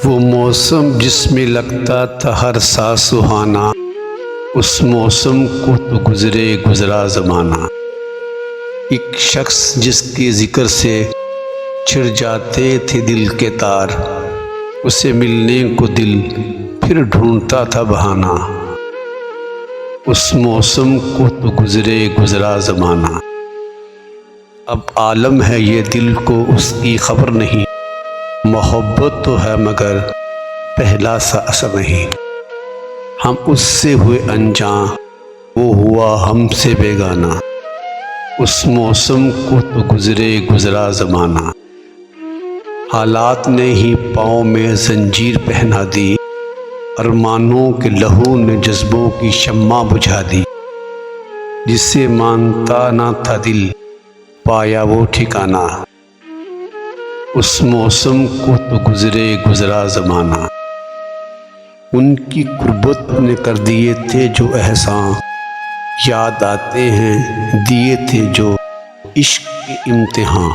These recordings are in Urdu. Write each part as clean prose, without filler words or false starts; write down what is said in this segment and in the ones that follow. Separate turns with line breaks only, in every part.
وہ موسم جس میں لگتا تھا ہر سا سہانا، اس موسم کو تو گزرے گزرا زمانہ۔ ایک شخص جس کے ذکر سے چھڑ جاتے تھے دل کے تار، اسے ملنے کو دل پھر ڈھونڈتا تھا بہانہ۔ اس موسم کو تو گزرے گزرا زمانہ۔ اب عالم ہے یہ دل کو اس کی خبر نہیں، محبت تو ہے مگر پہلا سا اثر نہیں۔ ہم اس سے ہوئے انجاں، وہ ہوا ہم سے بیگانہ۔ اس موسم کو تو گزرے گزرا زمانہ۔ حالات نے ہی پاؤں میں زنجیر پہنا دی، ارمانوں کے لہو نے جذبوں کی شمع بجھا دی۔ جسے مانتا نہ تھا دل، پایا وہ ٹھکانہ۔ اس موسم کو تو گزرے گزرا زمانہ۔ ان کی قربت نے کر دیے تھے جو احسان، یاد آتے ہیں دیے تھے جو عشق کے امتحان۔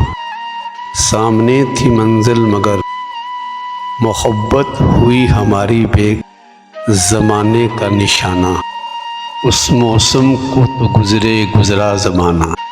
سامنے تھی منزل مگر محبت ہوئی ہماری بے زمانے کا نشانہ۔ اس موسم کو تو گزرے گزرا زمانہ۔